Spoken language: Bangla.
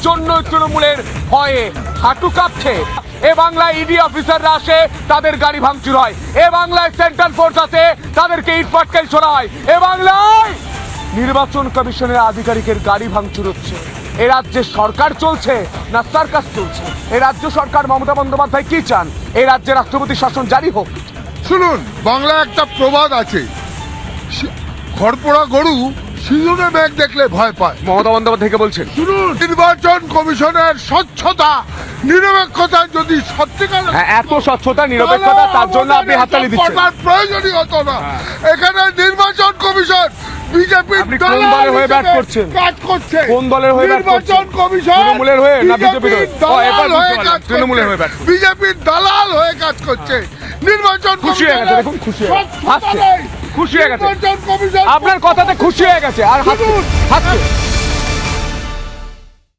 জন্য তৃণমূলের ভয়ে হাঁটু কাঁপছে। এ বাংলায় ইডি অফিসাররা আসে, তাদের গাড়ি ভাঙচুর হয়। এ বাংলায় সেন্ট্রাল ফোর্স আছে, তাদেরকে ইট পাটকেল ছোড়া হয়। এ বাংলায় নির্বাচন কমিশনের আধিকারিকের গাড়ি ভাঙচুর হচ্ছে। এ রাজ্যে সরকার চলছে না সার্কাস চলছে? এ রাজ্য সরকার মমতা বন্দ্যোপাধ্যায় কি চান? এই রাজ্যে রাষ্ট্রপতি শাসন জারি হোক। শুনুন, বাংলা একটা প্রবাদ আছে, খড়পোড়া গরু সিঁদুরে মেঘ দেখলে ভয় পায়। মমতা বন্দ্যোপাধ্যায় থেকে বলছেন, শুনুন, নির্বাচন কমিশনের স্বচ্ছতা নিরপেক্ষতা যদি সত্যিকার হ্যাঁ, এত স্বচ্ছতা নিরপেক্ষতা, তার জন্য আপনি হাততালি দিচ্ছেন। প্রয়োজনই হতো না। এখানে নির্বাচন কমিশন বিজেপি আপনি কোন দলের হয়ে ব্যাট করছেন? কাজ করছে। কোন দলের হয়ে ব্যাট করছেন? নির্বাচন কমিশন তৃণমূলের হয়ে না বিজেপির হয়ে? দালাল হয়ে কাজ করছে। তৃণমূলের হয়ে ব্যাট করছে। বিজেপির দালাল হয়ে কাজ করছে। নির্বাচন খুশি হয়ে গেছে, দেখুন খুশি হয়ে গেছে, হাসছে, খুশি হয়ে গেছে। নির্বাচন কমিশন আপনার কথাতে খুশি হয়ে গেছে আর হাসছে।